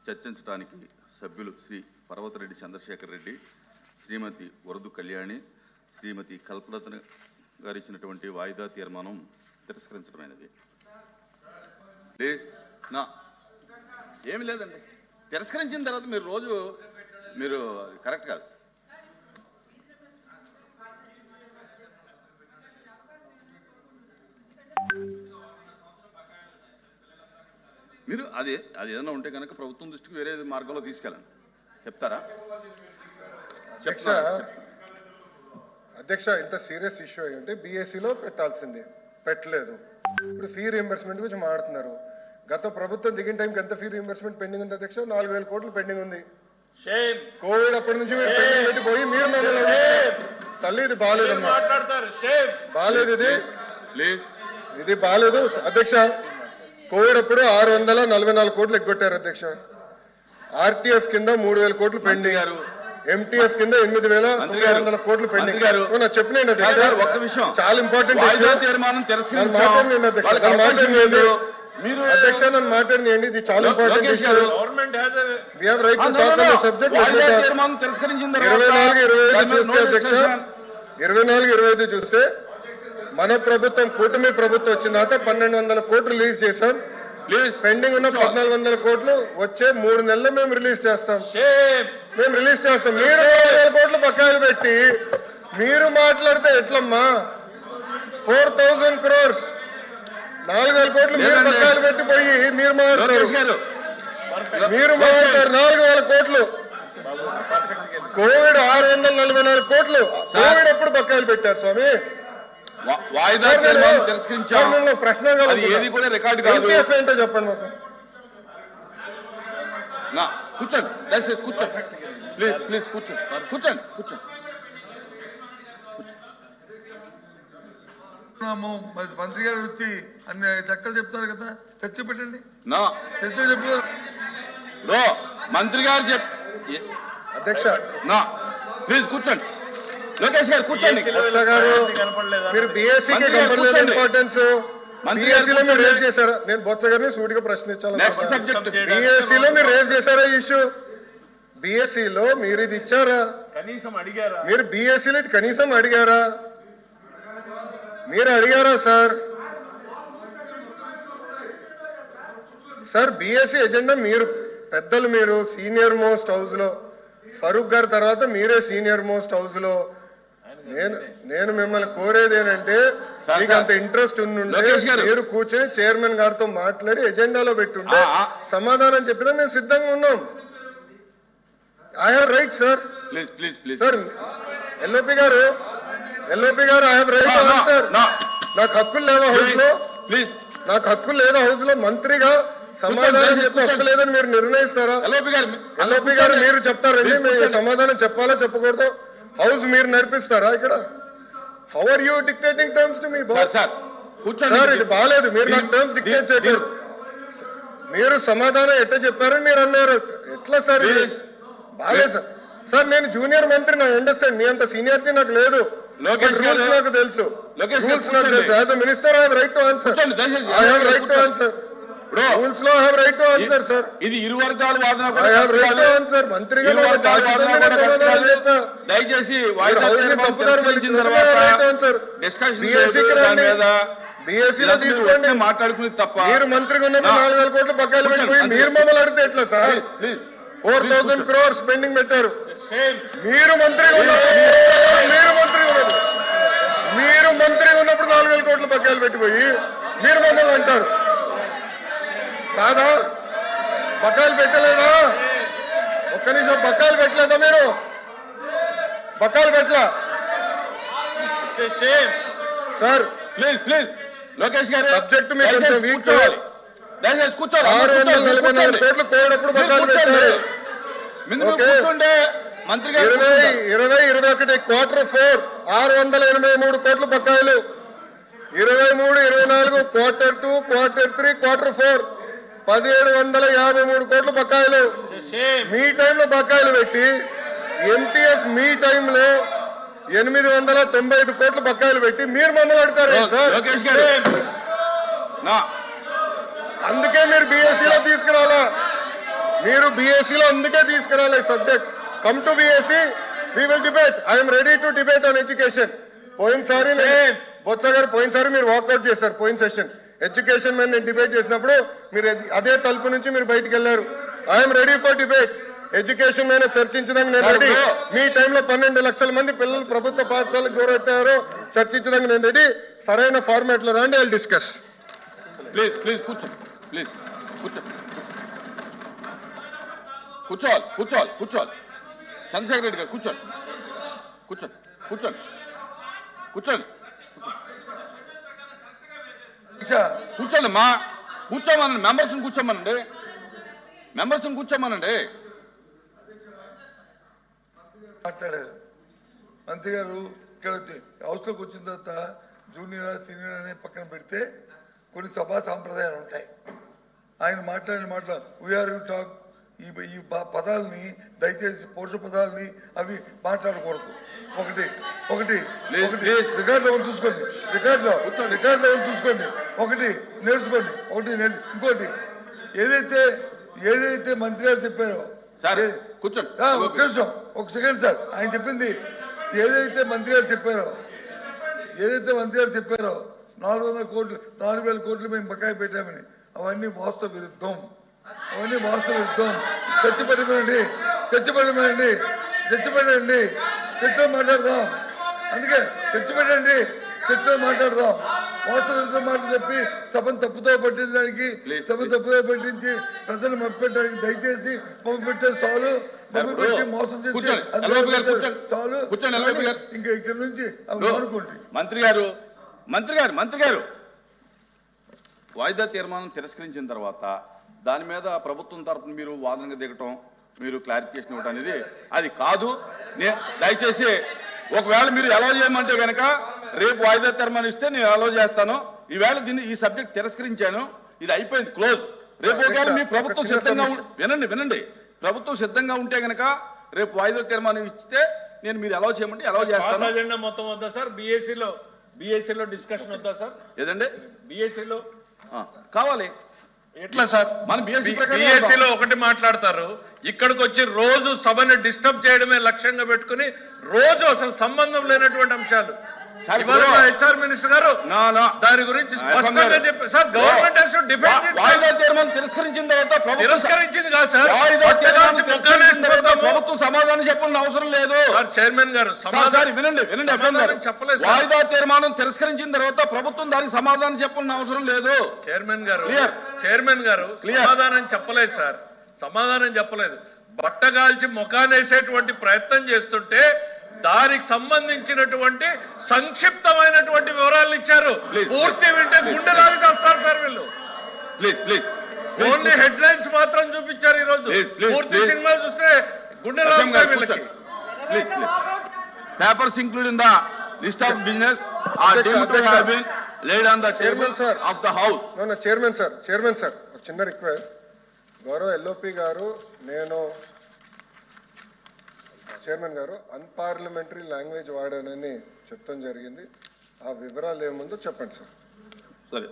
చర్చించడానికి సభ్యులు శ్రీ పర్వతరెడ్డి చంద్రశేఖర్ రెడ్డి, శ్రీమతి వరదు కళ్యాణి, శ్రీమతి కల్పలత గారు ఇచ్చినటువంటి వాయిదా తీర్మానం తిరస్కరించడమైనది. ఏమి లేదండి, తిరస్కరించిన తర్వాత మీరు రోజు మీరు కరెక్ట్ కాదు. మీరు అది ఏదైనా ఉంటే కనుక ప్రభుత్వం దృష్టికి వేరే మార్గంలో తీసుకెళ్ళండి. చెప్తారా? అధ్యక్ష, ఇంత సీరియస్ ఇష్యూ అయి ఉంటే బీఎస్సీలో పెట్టాల్సింది, పెట్టలేదు. ఇప్పుడు ఫీ రీఎంబర్స్మెంట్ గురించి మాట్లాడుతున్నారు. గత ప్రభుత్వం దిగిన టైంకి ఎంత ఫీ రీఎంబర్స్మెంట్ పెండింగ్ ఉంది అధ్యక్ష? 4,000 కోట్లు పెండింగ్ ఉంది. కోవిడ్ అప్పటి నుంచి మీరు పెండింగ్ పెట్టిపోయి మీరు తల్లి ఇది బాగాలేదమ్మా, బాగాలేదు, ఇది బాగాలేదు అధ్యక్ష. కోవిడ్ అప్పుడు 644 కోట్లు ఎగ్గొట్టారు అధ్యక్ష. ఆర్టీఎఫ్ కింద 3,000 కోట్లు పెండింగ్, ఎంటీఎఫ్ కింద 8,900 కోట్లు పెండింగ్. చెప్పిన ఒక్క విషయం చాలా ఇంపార్టెంట్ అధ్యక్ష, నన్ను మాట్లాడినండి, ఇది చాలా ఇంపార్టెంట్ ఇష్యూ. 24-25 చూస్తే మన ప్రభుత్వం కూటమి ప్రభుత్వం వచ్చిన తర్వాత 1,200 కోట్లు రిలీజ్ చేశాం. పెండింగ్ ఉన్న 1,400 కోట్లు వచ్చే 3 నెలలు మేము రిలీజ్ చేస్తాం. మీరు 4,000 కోట్లు బకాయిలు పెట్టి మీరు మాట్లాడితే ఎట్లమ్మా? 4,000 crores 4,000 కోట్లు మీరు బకాయిలు పెట్టిపోయి మీరు మాట్లాడతారు. 4,000 కోట్లు. కోవిడ్ 644 కోట్లు కోవిడ్ అప్పుడు బకాయిలు పెట్టారు స్వామి. వాయిదా ప్రశ్న ఏది కూడా రికార్డు కాదు. ఏంటో చెప్పండి మాకు. కూర్చోండి, దయచేసి కూర్చోండి, ప్లీజ్ కూర్చోండి. మంత్రి గారు వచ్చి అన్ని చక్కలు చెప్తారు కదా, చర్చ పెట్టండి. చర్చ చెప్తారు మంత్రి గారు అధ్యక్ష. ప్లీజ్ కూర్చోండి. లోకేష్ గారు కూర్చోండి. మీరు బీఎస్సీకి కనపడలేదు ఇంపార్టెన్స్. బీఎస్సీలో మీరు రేజ్ చేశారా? నేను బొత్స గారిని సూటిగా ప్రశ్నించాను. బీఎస్సీలో మీరు రేజ్ చేశారా ఈ ఇష్యూ? బీఎస్సీలో మీరు ఇది ఇచ్చారా? మీరు బీఎస్సీలో ఇది కనీసం అడిగారా? మీరు అడిగారా సార్? బీఎస్సీ ఎజెండా మీరు పెద్దలు, మీరు సీనియర్ మోస్ట్ హౌస్ లో, ఫరూక్ గారి తర్వాత మీరే సీనియర్ మోస్ట్ హౌస్ లో. నేను మిమ్మల్ని కోరేది ఏంటంటే, మీకు అంత ఇంట్రెస్ట్ ఉండుంటే మీరు కూర్చొని చైర్మన్ గారితో మాట్లాడి ఎజెండాలో పెట్టుంటే సమాధానం చెప్పినా మేము సిద్ధంగా ఉన్నాం. I have right sir. Sir LOP గారు ఐ హావ్ రైట్ ఆన్సర్. నాకు హక్కులు లేవా హౌస్ లో? నాకు హక్కులు లేదా హౌస్ లో? మంత్రిగా సమాధానం చెప్పే హక్కు లేదని మీరు నిర్ణయిస్తారా? ఎల్ఓపి గారు మీరు చెప్తారండి, మీరు సమాధానం చెప్పాలా చెప్పకూడదు? హౌస్ మీరు నడిపిస్తారా ఇక్కడ? How are you dictating terms to me boss? Sir ఇది బాగాలేదు, మీరు నాకు టర్మ్స్ డిక్టేట్ చేయలేరు. మీరు సమాధానం ఎట్లా చెప్పారని మీరు అన్నారు. ఎట్లా సార్? బాగాలేదు సార్. సార్ నేను జూనియర్ మంత్రి, నా అండర్స్టాండ్. మీ అంత సీనియారిటీ నాకు లేదు. రూల్స్ నాకు తెలుసు. As a minister I have right to answer. Rules లో I have right to answer sir. ఇది ఇరు వర్గాల వాదన. I have right to answer. మంత్రిగా దయచేసి బీఎస్సీలో తీసుకోండి, మాట్లాడుకుని తప్ప. మీరు మంత్రిగా ఉన్నప్పుడు 4,000 కోట్లు బకాయిలు పెట్టిపోయి మీరు మమ్మల్ని అడిగితే ఎట్లా సార్? 4,000 crores పెండింగ్ పెట్టారు. మీరు మంత్రిగా ఉన్నప్పుడు 4,000 కోట్లు బకాయిలు పెట్టిపోయి మీరు మమ్మల్ని అంటారు కాదా? బకాయిలు పెట్టలేదా? ఒక్క నిమిషం, బకాయిలు పెట్టలేదా? మీరు బకాయిలు పెట్టలా సార్? ప్లీజ్ లోకేష్ గారు, సబ్జెక్ట్ మీకు కొంచెం వీక్ చేయాలి. దయచేసి కూర్చోవాలి. 644 కోట్లు కోవిడప్పుడు బకాయిలు పెట్టారు. 20-21 Q4 683 కోట్లు బకాయిలు. 23-24 Q2, Q3, Q4 1,753 కోట్లు బకాయిలు. మీ టైంలో బకాయిలు పెట్టి ఎంటీఎఫ్ మీ టైంలో 895 కోట్లు బకాయిలు పెట్టి మీరు మమ్మల్ని అడుగుతారు సార్? అందుకే మీరు బీఎస్సీలో తీసుకురావాలా? మీరు బీఎస్సీలో అందుకే తీసుకురాలి subject. Come to BSC, we will debate. I'm ready to debate on education. పోయినసారి బొత్స గారు పోయినసారి మీరు వాకౌట్ చేశారు. పోయిన సెషన్ ఎడ్యుకేషన్ మీద నేను డిబేట్ చేసినప్పుడు మీరు అదే తలుపు నుంచి మీరు బయటకు వెళ్ళారు. I'm ready for debate. Education మీద చర్చించడానికి నేను రెడీ. మీ టైంలో 12 లక్షల మంది పిల్లలు ప్రభుత్వ పాఠశాలకు దూరవుతారో చర్చించడానికి నేను రెడీ. సరైన ఫార్మాట్ లో రండి, ఐ డిస్కస్. ప్లీజ్ ప్లీజ్ కూర్చోండి, ప్లీజ్ కూర్చోండి, కూర్చోవాలి కూర్చోవాలి కూర్చోవాలి. చంద్రశేఖర్ రెడ్డి గారు కూర్చోండి, కూర్చోండి కూర్చోండి కూర్చోండి కూర్చోండి మా కూర్చోమనండి. మెంబర్స్ని కూర్చోమనండి, మెంబర్స్ని కూర్చోమనండి. మాట్లాడారు మంత్రి గారు. ఇక్కడ హౌస్లోకి వచ్చిన తర్వాత జూనియర్ సీనియర్ అనే పక్కన పెడితే కొన్ని సభా సాంప్రదాయాలు ఉంటాయి. ఆయన మాట్లాడిన మాటలు వీఆర్ యూ టాక్, ఈ పదాలని దయచేసి పౌరుష పదాలని అవి మాట్లాడకూడదు. ఒకటి ఒకటి ఒకటి రికార్డులో చూసుకోండి, రికార్డులో చూసుకోండి. ఒకటి నేర్చుకోండి, ఇంకోటి ఏదైతే మంత్రి గారు చెప్పారో కూర్చోండి. ఒక నిమిషం, ఒక సెకండ్ సార్. ఆయన చెప్పింది ఏదైతే మంత్రి గారు చెప్పారో 400 కోట్లు 4,000 కోట్లు మేము బకాయి పెట్టామని, అవన్నీ వాస్తవ విరుద్ధం. చర్చలో మాట్లాడదాం. అందుకే చర్చలో మాట్లాడదాం. వాస్తవ విరుద్ధం మాటలు చెప్పి సభను తప్పుతో పట్టించడానికి, పట్టించి ప్రజలు మభ్యపెట్టడానికి దయచేసి పెట్టే చాలు. మోసం చేసి చాలు. ఇంకా ఇక్కడ నుంచి అనుకోండి. మంత్రి గారు వాయిదా తీర్మానం తిరస్కరించిన తర్వాత దాని మీద ప్రభుత్వం తరఫున మీరు వాదనగా దిగటం, మీరు క్లారిఫికేషన్ ఇవ్వడం అనేది అది కాదు. దయచేసి ఒకవేళ మీరు అలౌ చేయమంటే కనుక రేపు వాయిదా తీర్మానం ఇస్తే నేను అలౌ చేస్తాను. ఈవేళ ఈ సబ్జెక్ట్ తిరస్కరించాను, ఇది అయిపోయింది, క్లోజ్. రేపు ఒకవేళ మీ ప్రభుత్వం సిద్ధంగా వినండి ప్రభుత్వం సిద్ధంగా ఉంటే కనుక రేపు వాయిదా తీర్మానం ఇస్తే నేను మీరు అలౌ చేయమంటే అలౌ చేస్తాను. అజెండా మొత్తం వద్దా సార్? బిఎస్సీలో డిస్కషన్ వద్దా సార్? ఏదండి బిఎస్సీలో కావాలి. ఎట్లా సార్? మన బిఎస్సీలో ఒకటి మాట్లాడతారు, ఇక్కడికి వచ్చి రోజు సభని డిస్టర్బ్ చేయడమే లక్ష్యంగా పెట్టుకుని రోజు అసలు సంబంధం లేనటువంటి అంశాలు. హెచ్ఆర్ మినిస్టర్ గారు దాని గురించి స్పష్టంగా చెప్పారు సార్. గవర్నమెంట్ వాయిదా తీర్మానం తిరస్కరించిన తర్వాత తిరస్కరించింది కాదు సార్, ప్రభుత్వం సమాధానం చెప్పాల్సిన అవసరం లేదు. చైర్మన్ గారు వినండి చెప్పలేదు. వాయిదా తీర్మానం తిరస్కరించిన తర్వాత ప్రభుత్వం దానికి సమాధానం చెప్పాల్సిన అవసరం లేదు. చైర్మన్ గారు సమాధానం చెప్పలేదు సార్, సమాధానం చెప్పలేదు. బట్టగాల్చి ముఖానేసేటువంటి ప్రయత్నం చేస్తుంటే దానికి సంబంధించినటువంటి సంక్షిప్తమైనటువంటి వివరాలు ఇచ్చారు. పూర్తి వింటే గుండెలాగి వస్తారు సార్ వీళ్ళు. ఓన్లీ హెడ్ లైన్స్ మాత్రం చూపించారు ఈ రోజు. పూర్తి సినిమా చూస్తే గుండెలాగుతాయి వీళ్ళకి. Papers include in the list of business are deemed to have been laid on the table of the house. Chairman sir ఒక చిన్న రిక్వెస్ట్. గౌరవ ఎల్ఓపి గారు, నేను చైర్మన్ గారు అన్పార్లమెంటరీ లాంగ్వేజ్ వాడానని చెప్తాం జరిగింది. ఆ వివరాలు ఏముందో చెప్పండి సార్.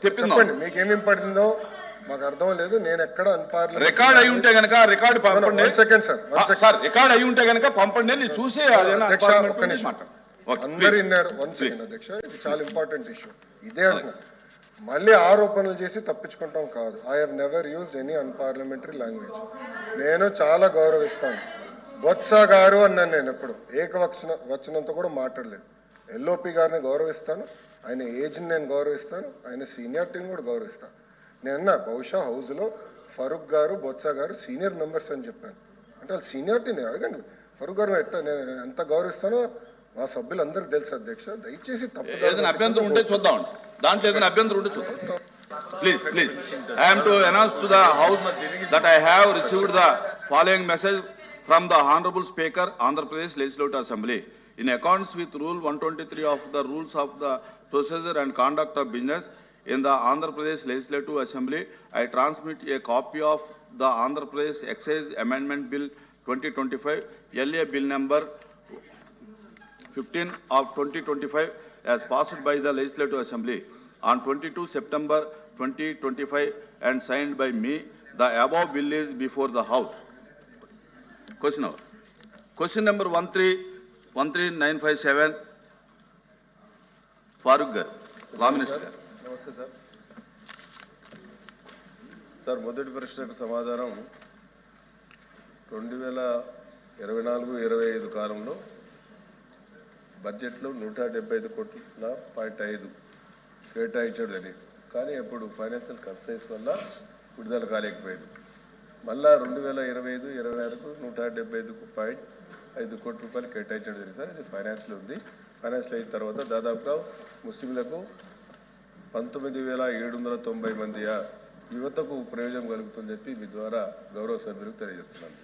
చెప్పండి, మీకేం పడిందో మాకు అర్థం లేదు. నేను ఎక్కడ అన్పార్లమెంటరీ రికార్డ్ అయి ఉంటే గనక రికార్డు పంపండి. సెకండ్ సార్, రికార్డ్ అయి ఉంటే గనక పంపండి, నేను చూసి అందరు విన్నారు. 1 సెకండ్ అధ్యక్ష, ఇది చాలా ఇంపార్టెంట్ ఇష్యూ. ఇదే అంటున్నా, మళ్ళీ ఆరోపణలు చేసి తప్పించుకుంటాం కాదు. I have never used any unparliamentary language. నేను చాలా గౌరవిస్తాను. బొత్స గారు అన్నాను, నేను ఎప్పుడు ఏకవచనంతో కూడా మాట్లాడలేదు. ఎల్ఓపి గారిని గౌరవిస్తాను, ఆయన ఏజ్ని నేను గౌరవిస్తాను, ఆయన సీనియారిటీని కూడా గౌరవిస్తాను. నేను బహుశా హౌస్లో ఫరూక్ గారు, బొత్స గారు సీనియర్ మెంబర్స్ అని చెప్పాను. అంటే వాళ్ళు సీనియారిటీని అడగండి. ఫరూక్ గారు నేను ఎంత గౌరవిస్తానో మా సభ్యులందరికీ తెలుసు అధ్యక్ష. దయచేసి ఏదైనా అభ్యంతరం ఉంటే చూద్దాం, దాంట్లో ఏదైనా అభ్యంతరం ఉంటే చూద్దాం. Please I am to announce to the house that I have received the following message from the Honorable Speaker, Andhra Pradesh Legislative Assembly. In accordance with Rule 123 of the Rules of the Procedure and Conduct of Business in the Andhra Pradesh Legislative Assembly, I transmit a copy of the Andhra Pradesh Excise Amendment Bill 2025, LA Bill number 15 of 2025 as passed by the Legislative Assembly on 22 September 2025 and signed by me, the above bill is before the House. Question over. Question number 13957, Farooq Gar, Law Minister. నమస్తే sir. Sir, మొదటి ప్రశ్నకు సమాధానం 2024-25 కాలంలో బడ్జెట్లో 175.5 కేటాయించడం జరిగింది. కానీ ఇప్పుడు ఫైనాన్షియల్ కన్స్ట్రెయిన్స్ వల్ల విడుదల కాలేకపోయింది. మళ్ళా 2025-26కు 175.5 కోట్ల రూపాయలు కేటాయించడం జరిగింది సార్. ఇది ఫైనాన్స్లో ఉంది. ఫైనాన్స్లో అయిన తర్వాత దాదాపుగా ముస్లింలకు 19,790 మంది యువతకు ప్రయోజనం కలుగుతుందని చెప్పి మీ ద్వారా గౌరవ సభ్యులకు తెలియజేస్తున్నాను.